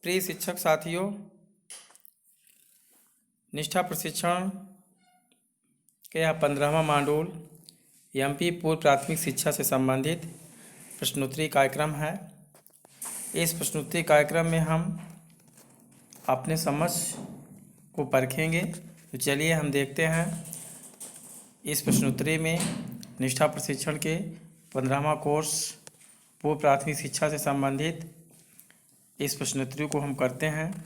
प्रिय शिक्षक साथियों, निष्ठा प्रशिक्षण के यह 15वां मॉड्यूल एमपी पूर्व प्राथमिक शिक्षा से संबंधित प्रश्नोत्तरी कार्यक्रम है। इस प्रश्नोत्तरी कार्यक्रम में हम अपने समझ को परखेंगे। तो चलिए हम देखते हैं इस प्रश्नोत्तरी में निष्ठा प्रशिक्षण के 15वां कोर्स पूर्व प्राथमिक शिक्षा से संबंधित इस प्रश्नोत्तरी को हम करते हैं।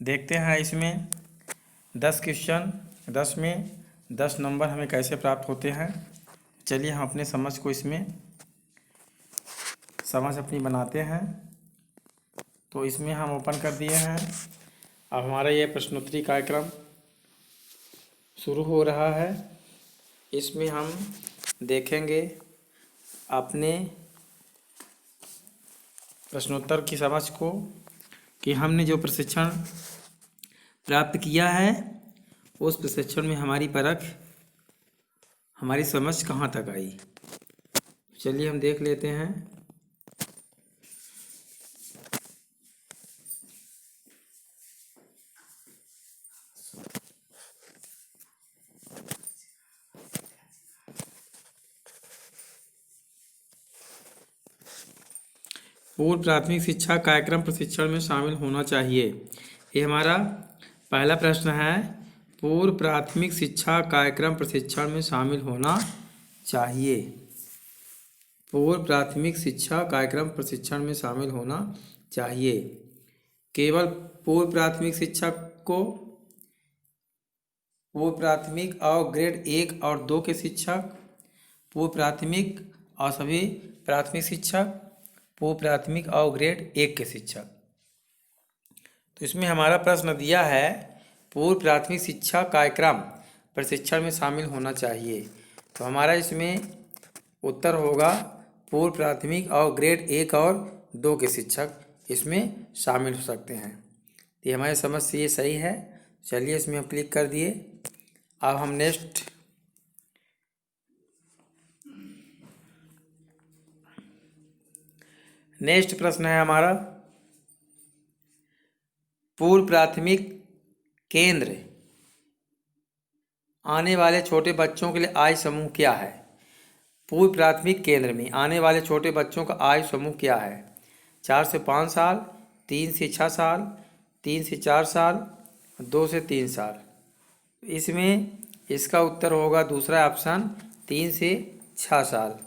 देखते हैं इसमें 10 क्वेश्चन, 10 में 10 नंबर हमें कैसे प्राप्त होते हैं। चलिए हम अपने समझ को इसमें समझ अपनी बनाते हैं। तो इसमें हम ओपन कर दिए हैं। अब हमारा ये प्रश्नोत्तरी कार्यक्रम शुरू हो रहा है। इसमें हम देखेंगे अपने प्रश्नोत्तर की समझ को कि हमने जो प्रशिक्षण प्राप्त किया है उस प्रशिक्षण में हमारी परख, हमारी समझ कहाँ तक आई। चलिए हम देख लेते हैं। पूर्व प्राथमिक शिक्षा कार्यक्रम प्रशिक्षण में शामिल होना चाहिए। ये हमारा पहला प्रश्न है। पूर्व प्राथमिक शिक्षा कार्यक्रम प्रशिक्षण में शामिल होना चाहिए। पूर्व प्राथमिक शिक्षा कार्यक्रम प्रशिक्षण में शामिल होना चाहिए। केवल पूर्व प्राथमिक शिक्षा को, पूर्व प्राथमिक और ग्रेड 1 और 2 के शिक्षक, पूर्व प्राथमिक और सभी प्राथमिक शिक्षक, पूर्व प्राथमिक और ग्रेड 1 के शिक्षक। तो इसमें हमारा प्रश्न दिया है पूर्व प्राथमिक शिक्षा कार्यक्रम प्रशिक्षण में शामिल होना चाहिए। तो हमारा इसमें उत्तर होगा पूर्व प्राथमिक और ग्रेड 1 और 2 के शिक्षक इसमें शामिल हो सकते हैं। तो ये हमारी समझ से ये सही है। चलिए इसमें हम क्लिक कर दिए। अब हम नेक्स्ट प्रश्न है हमारा, पूर्व प्राथमिक केंद्र आने वाले छोटे बच्चों के लिए आयु समूह क्या है। पूर्व प्राथमिक केंद्र में आने वाले छोटे बच्चों का आयु समूह क्या है। 4 से 5 साल, 3 से 6 साल, 3 से 4 साल, 2 से 3 साल। इसमें इसका उत्तर होगा दूसरा ऑप्शन 3 से 6 साल।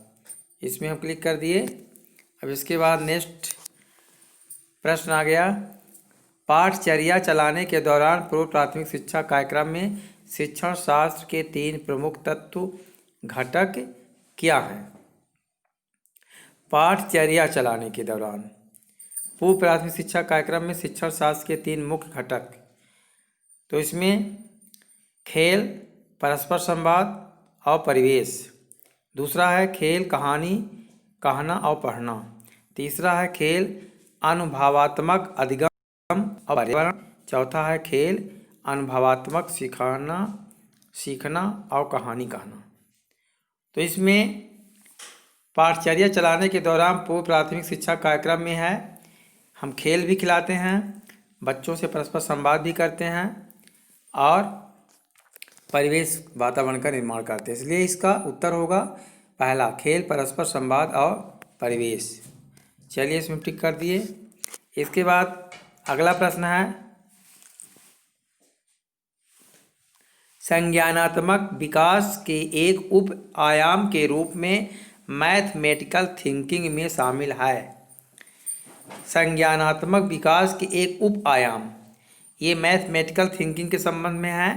इसमें हम क्लिक कर दिए। अब इसके बाद नेक्स्ट प्रश्न आ गया, पाठचर्या चलाने के दौरान पूर्व प्राथमिक शिक्षा कार्यक्रम में शिक्षण शास्त्र के 3 प्रमुख तत्व घटक क्या हैं। पाठचर्या चलाने के दौरान पूर्व प्राथमिक शिक्षा कार्यक्रम में शिक्षण शास्त्र के 3 मुख्य घटक, तो इसमें खेल, परस्पर संवाद और परिवेश। दूसरा है खेल, कहानी कहना और पढ़ना। तीसरा है खेल, अनुभवात्मक अधिगम और पर्यावरण। चौथा है खेल, अनुभवात्मक सीखना और कहानी कहना। तो इसमें पाठचर्या चलाने के दौरान पूर्व प्राथमिक शिक्षा कार्यक्रम में है हम खेल भी खिलाते हैं, बच्चों से परस्पर संवाद भी करते हैं और परिवेश वातावरण का निर्माण करते हैं। इसलिए इसका उत्तर होगा पहला, खेल, परस्पर संवाद और परिवेश। चलिए इसमें टिक कर दिए। इसके बाद अगला प्रश्न है, संज्ञानात्मक विकास के एक उप आयाम के रूप में मैथमेटिकल थिंकिंग में शामिल है। संज्ञानात्मक विकास के एक उप आयाम, ये मैथमेटिकल थिंकिंग के संबंध में है।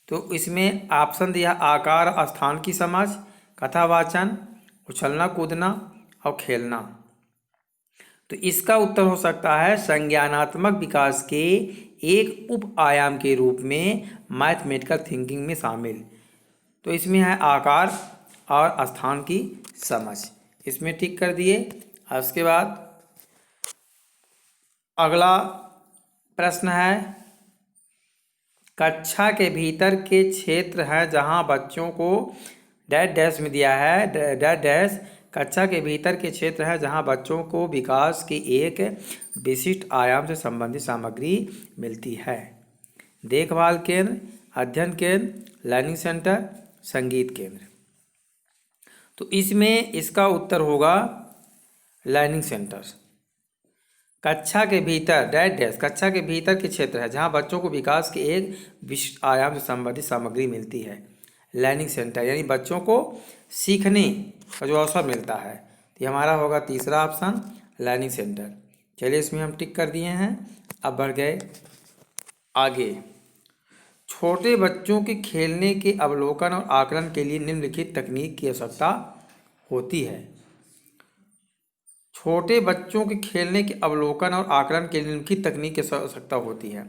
तो इसमें ऑप्शन दिया आकार और स्थान की समझ, कथावाचन, उछलना कूदना और खेलना। तो इसका उत्तर हो सकता है संज्ञानात्मक विकास के एक उप आयाम के रूप में मैथमेटिकल थिंकिंग में शामिल। तो इसमें है आकार और स्थान की समझ। इसमें टिक कर दिए। उसके बाद अगला प्रश्न है, कक्षा के भीतर के क्षेत्र हैं जहां बच्चों को डैश डैश में दिया है डैश डैश कक्षा के भीतर के क्षेत्र है जहाँ बच्चों को विकास की एक विशिष्ट आयाम से संबंधित सामग्री मिलती है। देखभाल केंद्र, अध्ययन केंद्र, लर्निंग सेंटर, संगीत केंद्र। तो इसमें इसका उत्तर होगा लर्निंग सेंटर। कक्षा के भीतर डैश डैश कक्षा के भीतर के क्षेत्र है जहाँ बच्चों को विकास के एक विशिष्ट आयाम से संबंधित सामग्री मिलती है। लर्निंग सेंटर यानी बच्चों को सीखने का जो अवसर मिलता है। तो ये हमारा होगा तीसरा ऑप्शन लर्निंग सेंटर। चलिए इसमें हम टिक कर दिए हैं। अब बढ़ गए आगे। छोटे बच्चों के खेलने के अवलोकन और आकलन के लिए निम्नलिखित तकनीक की आवश्यकता होती है। छोटे बच्चों के खेलने के अवलोकन और आकलन के लिए निम्नलिखित तकनीक की आवश्यकता होती है।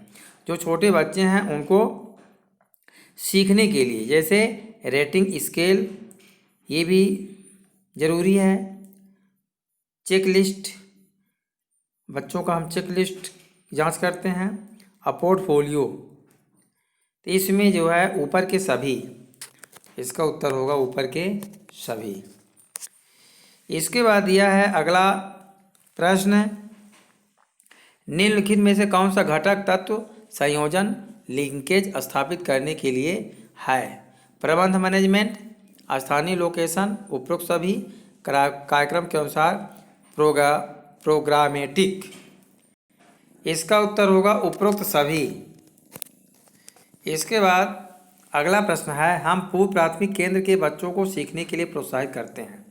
जो छोटे बच्चे हैं उनको सीखने के लिए जैसे रेटिंग स्केल ये भी ज़रूरी है। चेक लिस्ट, बच्चों का हम चेक लिस्ट जाँच करते हैं। अब पोर्टफोलियो, तो इसमें जो है ऊपर के सभी, इसका उत्तर होगा ऊपर के सभी। इसके बाद दिया है अगला प्रश्न, निम्नलिखित में से कौन सा घटक तत्व संयोजन लिंकेज स्थापित करने के लिए है। प्रबंध मैनेजमेंट, स्थानीय लोकेशन, उपरोक्त सभी, कार्यक्रम के अनुसार प्रोग्रामेटिक। इसका उत्तर होगा उपरोक्त सभी। इसके बाद अगला प्रश्न है, हम पूर्व प्राथमिक केंद्र के बच्चों को सीखने के लिए प्रोत्साहित करते हैं।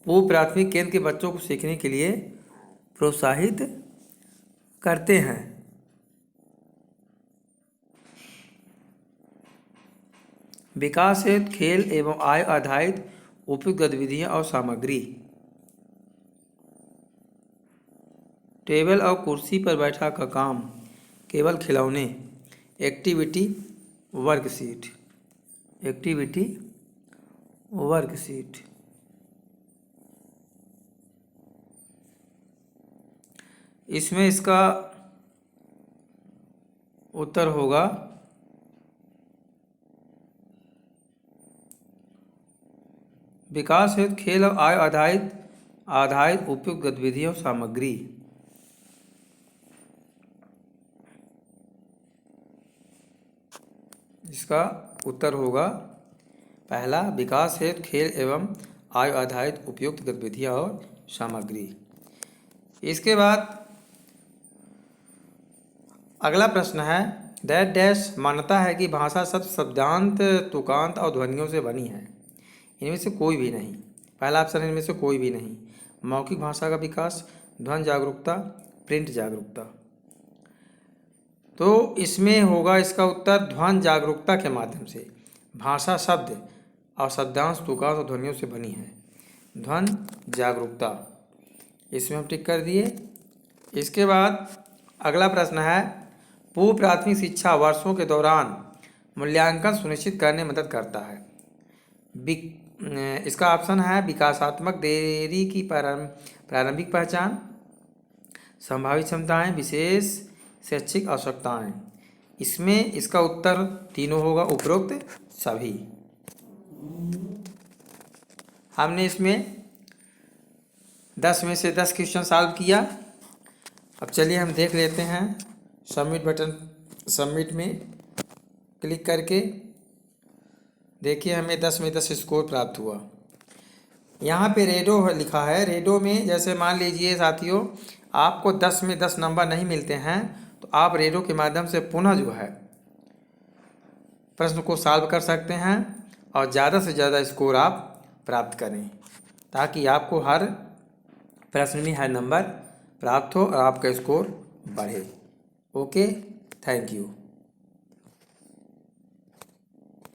पूर्व प्राथमिक केंद्र के बच्चों को सीखने के लिए प्रोत्साहित करते हैं। विकास हेतु खेल एवं आय आधारित उपयुक्त गतिविधियां और सामग्री। टेबल और कुर्सी पर बैठा का काम, केवल खिलौने, एक्टिविटी वर्कशीट, एक्टिविटी वर्कशीट। इसमें इसका उत्तर होगा विकास हेतु खेल और आय आधारित उपयुक्त गतिविधियों सामग्री। इसका उत्तर होगा पहला, विकास हेतु खेल एवं आय आधारित उपयुक्त गतिविधियां और सामग्री। इसके बाद अगला प्रश्न है, डैश डैश मान्यता है कि भाषा शब्द शब्दांत, तुकांत और ध्वनियों से बनी है। इनमें से कोई भी नहीं। पहला ऑप्शन इनमें से कोई भी नहीं। मौखिक भाषा का विकास, ध्वनि जागरूकता, प्रिंट जागरूकता। तो इसमें होगा इसका उत्तर ध्वनि जागरूकता के माध्यम से भाषा शब्द और शब्दांश, तुकांत और ध्वनियों से बनी है। ध्वनि जागरूकता, इसमें हम टिक कर दिए। इसके बाद अगला प्रश्न है, पूर्व प्राथमिक शिक्षा वर्षों के दौरान मूल्यांकन सुनिश्चित करने में मदद करता है। इसका ऑप्शन है विकासात्मक देरी की प्रारंभिक पहचान, संभावित क्षमताएं, विशेष शैक्षिक आवश्यकताएं। इसमें इसका उत्तर तीनों होगा, उपरोक्त सभी। हमने इसमें 10 में से 10 क्वेश्चन सॉल्व किया। अब चलिए हम देख लेते हैं सबमिट बटन, सबमिट में क्लिक करके देखिए हमें 10 में 10 स्कोर प्राप्त हुआ। यहाँ पे रेडो लिखा है। रेडो में जैसे मान लीजिए साथियों आपको 10 में 10 नंबर नहीं मिलते हैं तो आप रेडो के माध्यम से पुनः जो है प्रश्न को सॉल्व कर सकते हैं और ज़्यादा से ज़्यादा स्कोर आप प्राप्त करें ताकि आपको हर प्रश्न में हर नंबर प्राप्त हो और आपका स्कोर बढ़े। Okay, thank you.